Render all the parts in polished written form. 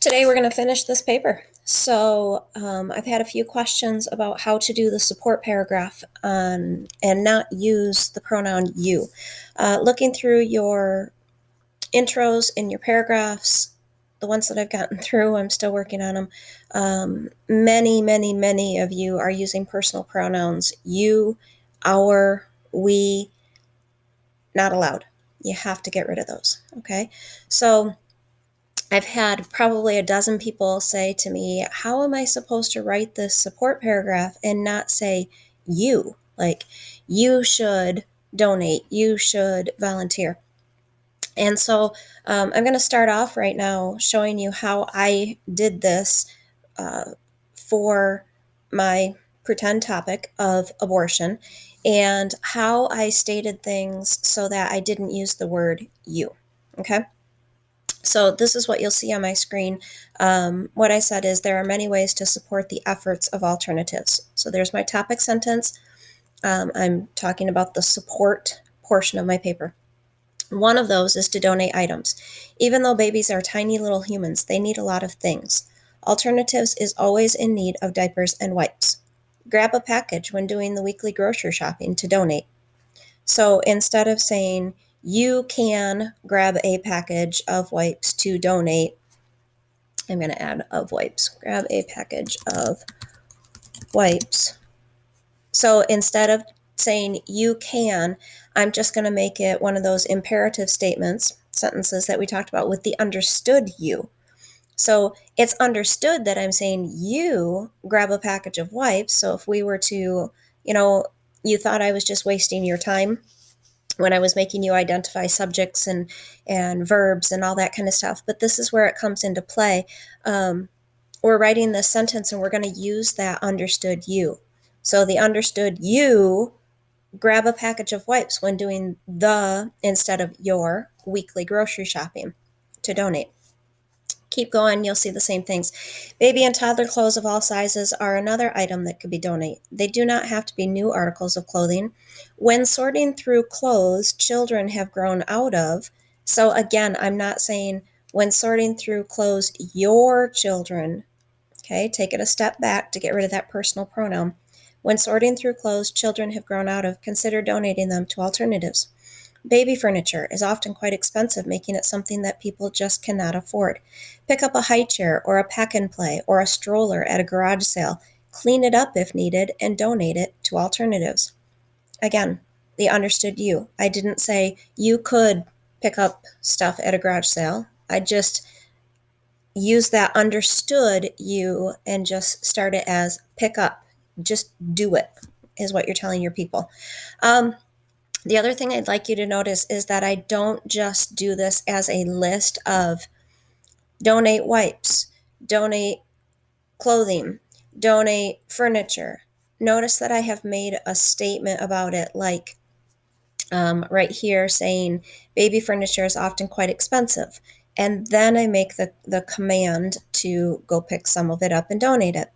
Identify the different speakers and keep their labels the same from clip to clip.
Speaker 1: Today we're going to finish this paper. So I've had a few questions about how to do the support paragraph and not use the pronoun you. Looking through your intros and your paragraphs, the ones that I've gotten through, I'm still working on them. Many of you are using personal pronouns. You, our, we, not allowed. You have to get rid of those, okay? So I've had probably a dozen people say to me, how am I supposed to write this support paragraph and not say you? Like, you should donate, you should volunteer. And so I'm going to start off right now showing you how I did this for my pretend topic of abortion and how I stated things so that I didn't use the word you. Okay? So this is what you'll see on my screen. What I said is there are many ways to support the efforts of alternatives. So there's my topic sentence. I'm talking about the support portion of my paper. One of those is to donate items. Even though babies are tiny little humans, they need a lot of things. Alternatives is always in need of diapers and wipes. Grab a package when doing the weekly grocery shopping to donate. So instead of saying, you can grab a package of wipes to donate, I'm going to add of wipes. Grab a package of wipes. So instead of saying you can, I'm just going to make it one of those imperative sentences that we talked about with the understood you. So it's understood that I'm saying you grab a package of wipes. So if we were to, you thought I was just wasting your time when I was making you identify subjects and verbs and all that kind of stuff. But this is where it comes into play. We're writing this sentence and we're going to use that understood you. So the understood you grab a package of wipes when doing the instead of your weekly grocery shopping to donate. Keep going, you'll see the same things. Baby and toddler clothes of all sizes are another item that could be donated. They do not have to be new articles of clothing. When sorting through clothes children have grown out of, so again, I'm not saying when sorting through clothes your children, okay, take it a step back to get rid of that personal pronoun. When sorting through clothes children have grown out of, consider donating them to alternatives. Baby furniture is often quite expensive, making it something that people just cannot afford. Pick up a high chair or a pack and play or a stroller at a garage sale, clean it up if needed, and donate it to alternatives. Again, the understood you. I didn't say you could pick up stuff at a garage sale. I just used that understood you and just start it as pick up. Just do it, is what you're telling your people. The other thing I'd like you to notice is that I don't just do this as a list of donate wipes, donate clothing, donate furniture. Notice that I have made a statement about it, like right here saying baby furniture is often quite expensive. And then I make the command to go pick some of it up and donate it.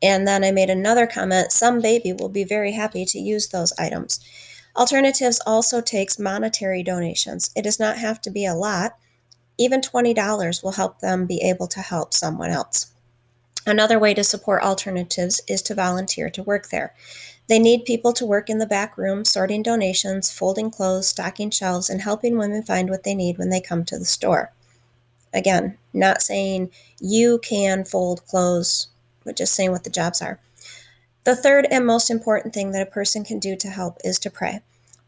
Speaker 1: And then I made another comment, some baby will be very happy to use those items. Alternatives also takes monetary donations. It does not have to be a lot. Even $20 will help them be able to help someone else. Another way to support alternatives is to volunteer to work there. They need people to work in the back room, sorting donations, folding clothes, stocking shelves, and helping women find what they need when they come to the store. Again, not saying you can fold clothes, but just saying what the jobs are. The third and most important thing that a person can do to help is to pray.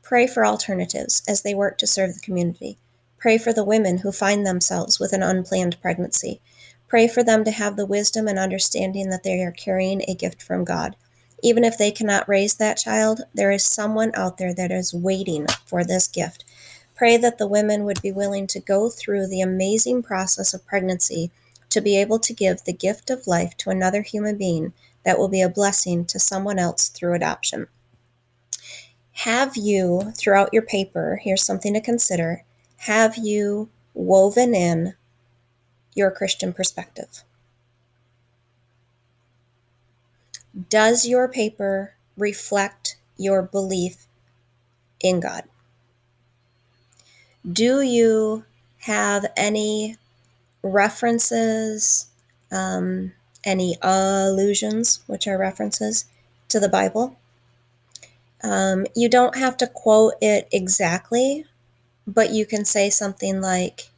Speaker 1: Pray for alternatives as they work to serve the community. Pray for the women who find themselves with an unplanned pregnancy. Pray for them to have the wisdom and understanding that they are carrying a gift from God. Even if they cannot raise that child, there is someone out there that is waiting for this gift. Pray that the women would be willing to go through the amazing process of pregnancy to be able to give the gift of life to another human being that will be a blessing to someone else through adoption. Have you, throughout your paper, here's something to consider, have you woven in your Christian perspective? Does your paper reflect your belief in God? Do you have any references, any allusions, which are references to the Bible. You don't have to quote it exactly, but you can say something like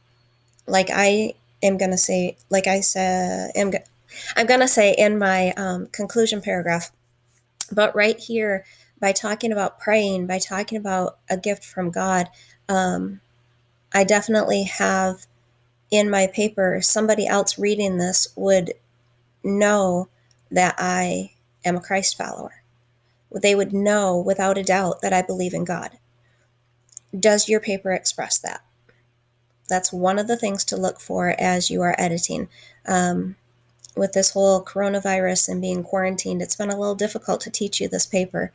Speaker 1: I am going to say, like I said, I'm going to say in my conclusion paragraph, but right here, by talking about praying, by talking about a gift from God, I definitely have in my paper, somebody else reading this would know that I am a Christ follower. They would know without a doubt that I believe in God. Does your paper express that? That's one of the things to look for as you are editing. With this whole coronavirus and being quarantined, it's been a little difficult to teach you this paper.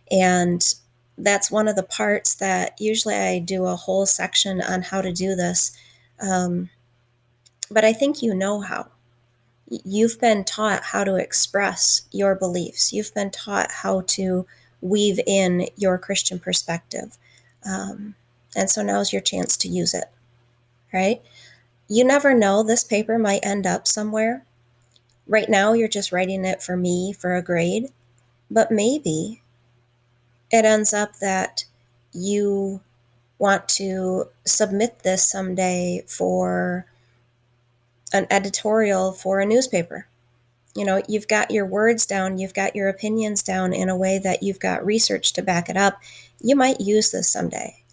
Speaker 1: And that's one of the parts that usually I do a whole section on how to do this. But I think you know how. You've been taught how to express your beliefs. You've been taught how to weave in your Christian perspective. And so now's your chance to use it, right? You never know, this paper might end up somewhere. Right now, you're just writing it for me for a grade, but maybe it ends up that you want to submit this someday for an editorial for a newspaper. You know, you've got your words down, you've got your opinions down in a way that you've got research to back it up. You might use this someday.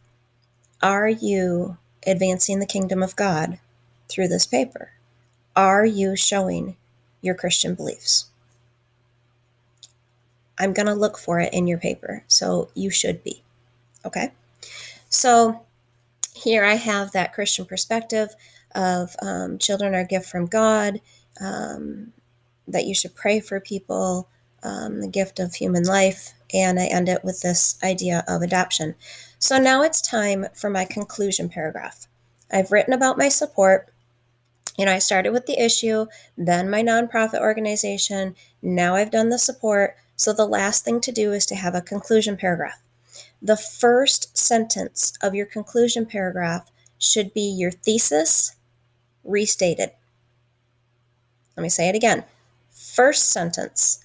Speaker 1: Are you advancing the kingdom of God through this paper? Are you showing your Christian beliefs? I'm going to look for it in your paper, so you should be. Okay? So here I have that Christian perspective of children are a gift from God, that you should pray for people, the gift of human life, and I end it with this idea of adoption. So now it's time for my conclusion paragraph. I've written about my support. I started with the issue, then my nonprofit organization. Now I've done the support. So the last thing to do is to have a conclusion paragraph. The first sentence of your conclusion paragraph should be your thesis restated. Let me say it again. First sentence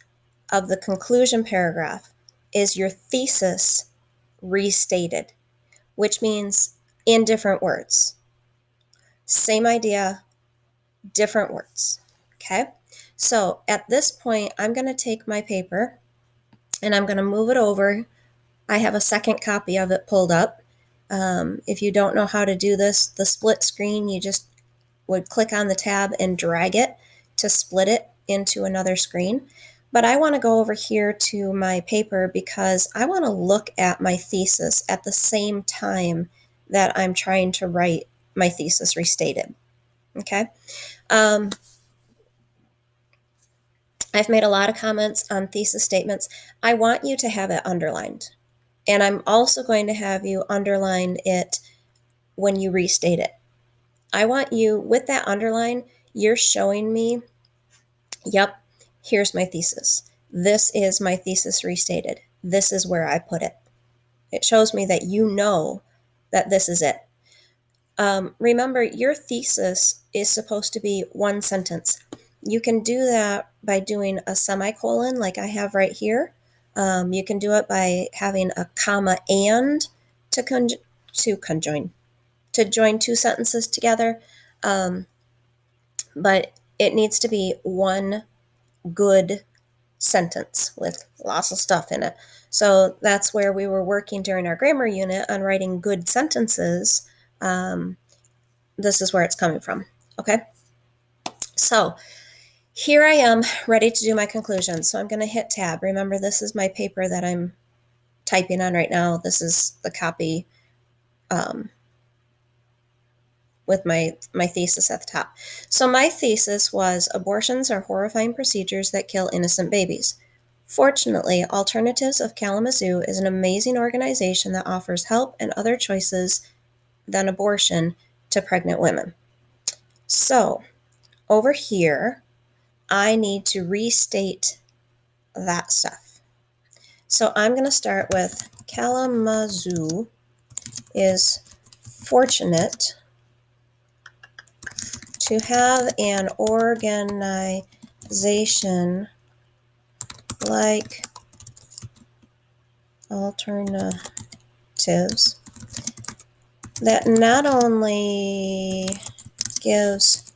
Speaker 1: of the conclusion paragraph is your thesis restated, which means in different words. Same idea, different words. Okay? So at this point, I'm going to take my paper and I'm going to move it over. I have a second copy of it pulled up. If you don't know how to do this, the split screen, you just would click on the tab and drag it to split it into another screen. But I want to go over here to my paper because I want to look at my thesis at the same time that I'm trying to write my thesis restated. Okay? I've made a lot of comments on thesis statements. I want you to have it underlined. And I'm also going to have you underline it when you restate it. I want you, with that underline, you're showing me, yep, here's my thesis. This is my thesis restated. This is where I put it. It shows me that you know that this is it. Remember, your thesis is supposed to be one sentence. You can do that by doing a semicolon like I have right here. You can do it by having a comma and to join two sentences together. But it needs to be one good sentence with lots of stuff in it. So that's where we were working during our grammar unit on writing good sentences. This is where it's coming from. Okay. So here I am ready to do my conclusion. So I'm going to hit tab. Remember, this is my paper that I'm typing on right now. This is the copy with my thesis at the top. So my thesis was abortions are horrifying procedures that kill innocent babies. Fortunately, Alternatives of Kalamazoo is an amazing organization that offers help and other choices than abortion to pregnant women. So over here, I need to restate that stuff. So I'm going to start with Kalamazoo is fortunate to have an organization like alternatives that not only gives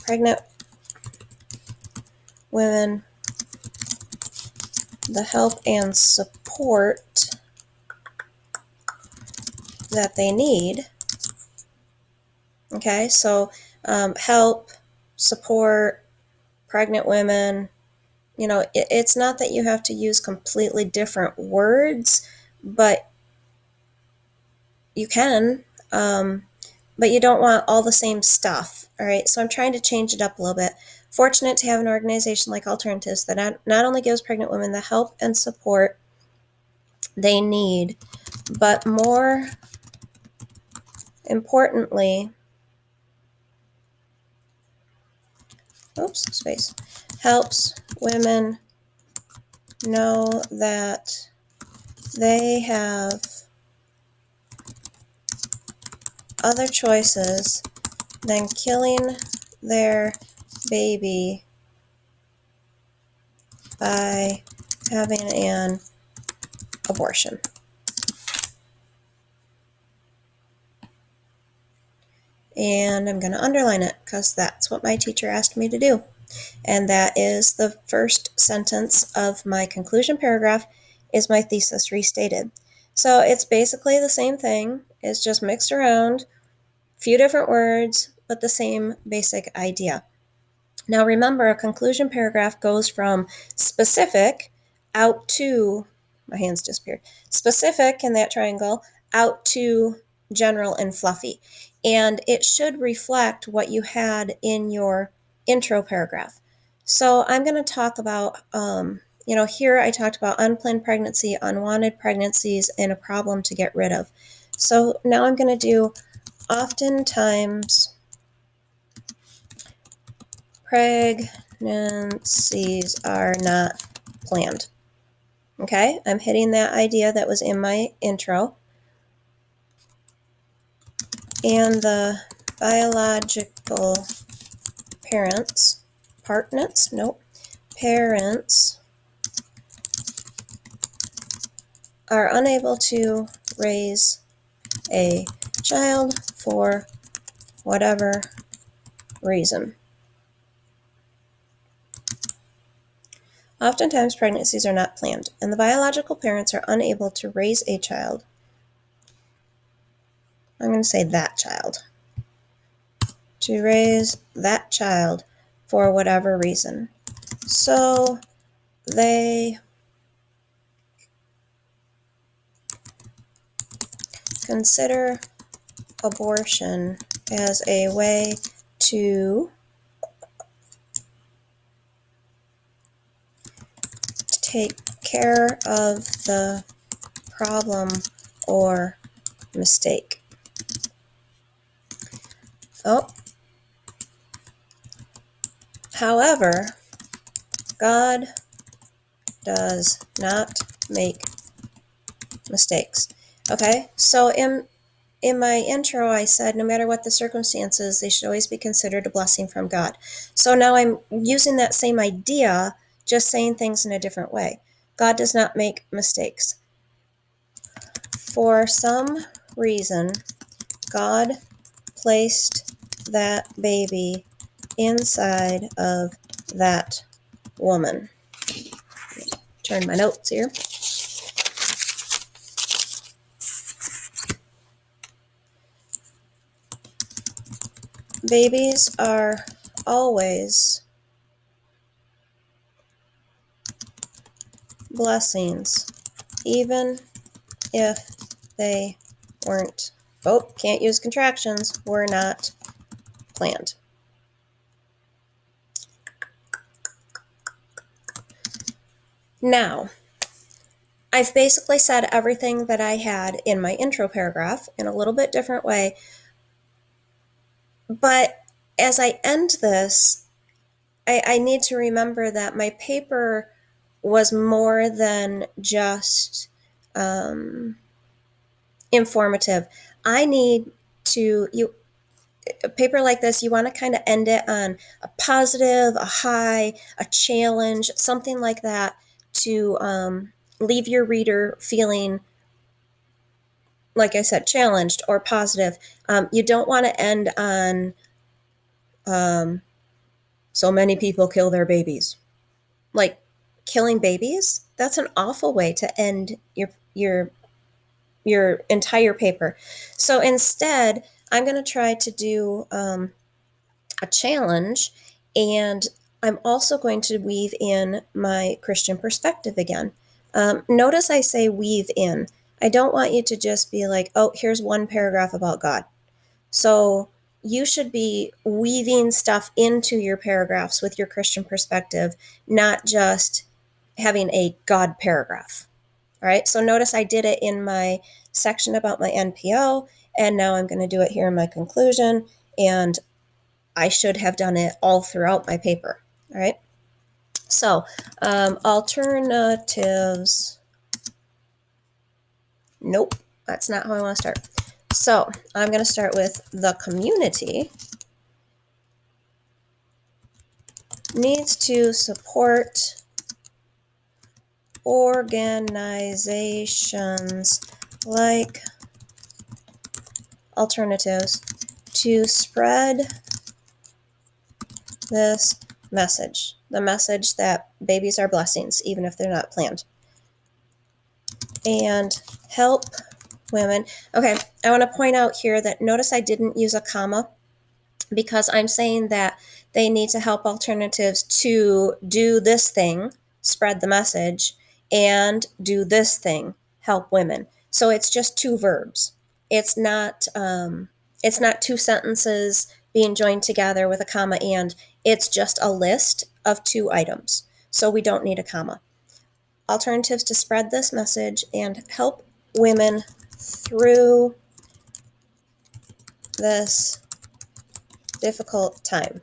Speaker 1: pregnant women the help and support that they need. Okay, so help, support, pregnant women. You know, it's not that you have to use completely different words, but you can, but you don't want all the same stuff. All right, so I'm trying to change it up a little bit. Fortunate to have an organization like Alternatives that not only gives pregnant women the help and support they need, but more importantly, helps women know that they have other choices than killing their baby by having an abortion. And I'm going to underline it because that's what my teacher asked me to do. And that is the first sentence of my conclusion paragraph is my thesis restated. So it's basically the same thing. It's just mixed around, few different words, but the same basic idea. Now remember, a conclusion paragraph goes from specific out to, my hands disappeared, specific in that triangle out to general and fluffy. And it should reflect what you had in your intro paragraph. So I'm going to talk about, here I talked about unplanned pregnancy, unwanted pregnancies, and a problem to get rid of. So now I'm going to do oftentimes pregnancies are not planned. Okay, I'm hitting that idea that was in my intro. And the biological parents are unable to raise a child for whatever reason. Oftentimes, pregnancies are not planned, and the biological parents are unable to raise a child. I'm going to say that child. To raise that child for whatever reason. So they consider abortion as a way to take care of the problem or mistake. However, God does not make mistakes. Okay, so in my intro, I said no matter what the circumstances, they should always be considered a blessing from God. So now I'm using that same idea, just saying things in a different way. God does not make mistakes. For some reason, God placed that baby inside of that woman. Turn my notes here. Babies are always blessings, even if they weren't. Can't use contractions, were not planned. Now, I've basically said everything that I had in my intro paragraph in a little bit different way, but as I end this, I need to remember that my paper was more than just informative. I need to, a paper like this, you want to kind of end it on a positive, a high, a challenge, something like that to leave your reader feeling, like I said, challenged or positive. You don't want to end on so many people kill their babies. Like killing babies, that's an awful way to end your entire paper. So instead, I'm going to try to do a challenge, and I'm also going to weave in my Christian perspective again. Notice I say weave in. I don't want you to just be like, oh, here's one paragraph about God. So you should be weaving stuff into your paragraphs with your Christian perspective, not just having a God paragraph. All right. So notice I did it in my section about my NPO, and now I'm going to do it here in my conclusion. And I should have done it all throughout my paper. All right. So alternatives. Nope, that's not how I want to start. So I'm going to start with the community needs to support organizations like alternatives to spread this message, the message that babies are blessings, even if they're not planned, and help women. Okay, I want to point out here that notice I didn't use a comma because I'm saying that they need to help alternatives to do this thing, spread the message, and do this thing, help women. So it's just two verbs. It's not two sentences being joined together with a comma and. It's just a list of two items. So we don't need a comma. Alternatives to spread this message and help women through this difficult time.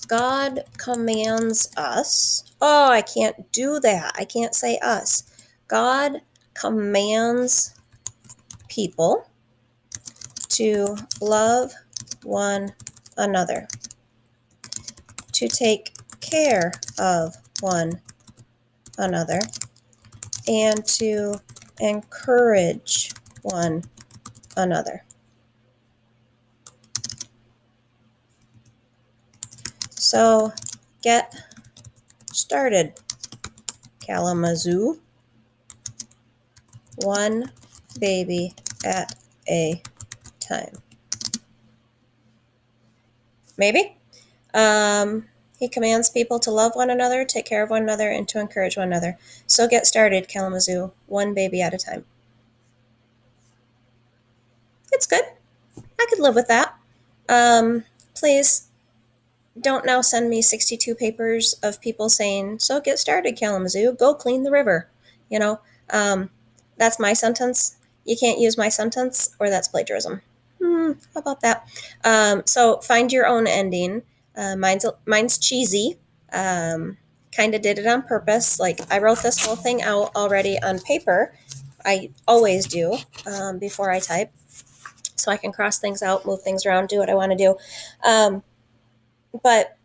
Speaker 1: God commands us. Oh, I can't do that. I can't say us. God commands people to love one another, to take care of one another, and to encourage one another. So get started, Kalamazoo. One baby at a time. Maybe. He commands people to love one another, take care of one another, and to encourage one another. So get started, Kalamazoo. One baby at a time. It's good. I could live with that. Please don't now send me 62 papers of people saying, so get started, Kalamazoo. Go clean the river. You know, that's my sentence. You can't use my sentence, or that's plagiarism. How about that? So find your own ending. Mine's cheesy. Kind of did it on purpose. Like I wrote this whole thing out already on paper. I always do before I type, so I can cross things out, move things around, do what I want to do. But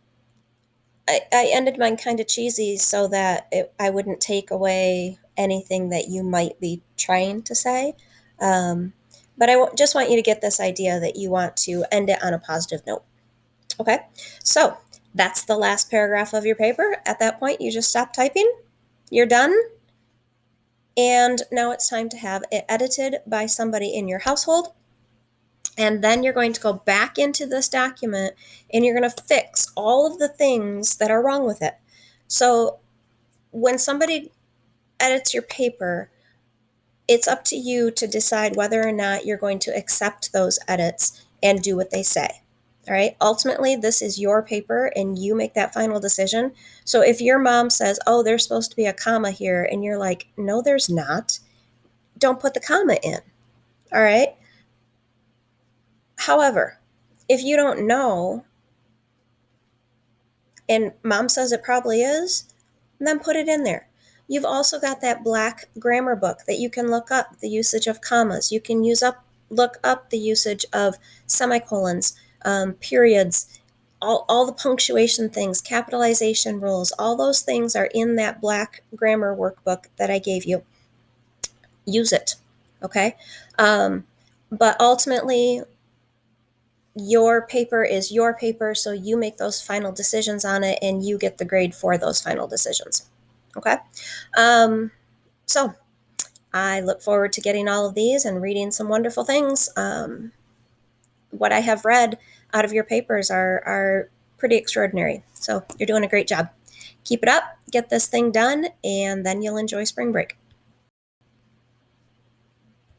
Speaker 1: I ended mine kind of cheesy so that I wouldn't take away anything that you might be trying to say. But I just want you to get this idea that you want to end it on a positive note. Okay, so that's the last paragraph of your paper. At that point, you just stop typing. You're done. And now it's time to have it edited by somebody in your household. And then you're going to go back into this document and you're going to fix all of the things that are wrong with it. So when somebody edits your paper, it's up to you to decide whether or not you're going to accept those edits and do what they say. All right. Ultimately, this is your paper and you make that final decision. So if your mom says, oh, there's supposed to be a comma here, and you're like, no, there's not, don't put the comma in. All right. However, if you don't know and mom says it probably is, then put it in there. You've also got that black grammar book that you can look up the usage of commas. You can use up look up the usage of semicolons, periods, all the punctuation things, capitalization rules, all those things are in that black grammar workbook that I gave you. Use it, okay? But ultimately, your paper is your paper, so you make those final decisions on it and you get the grade for those final decisions, okay? So I look forward to getting all of these and reading some wonderful things. What I have read out of your papers are pretty extraordinary. So you're doing a great job. Keep it up, get this thing done, and then you'll enjoy spring break.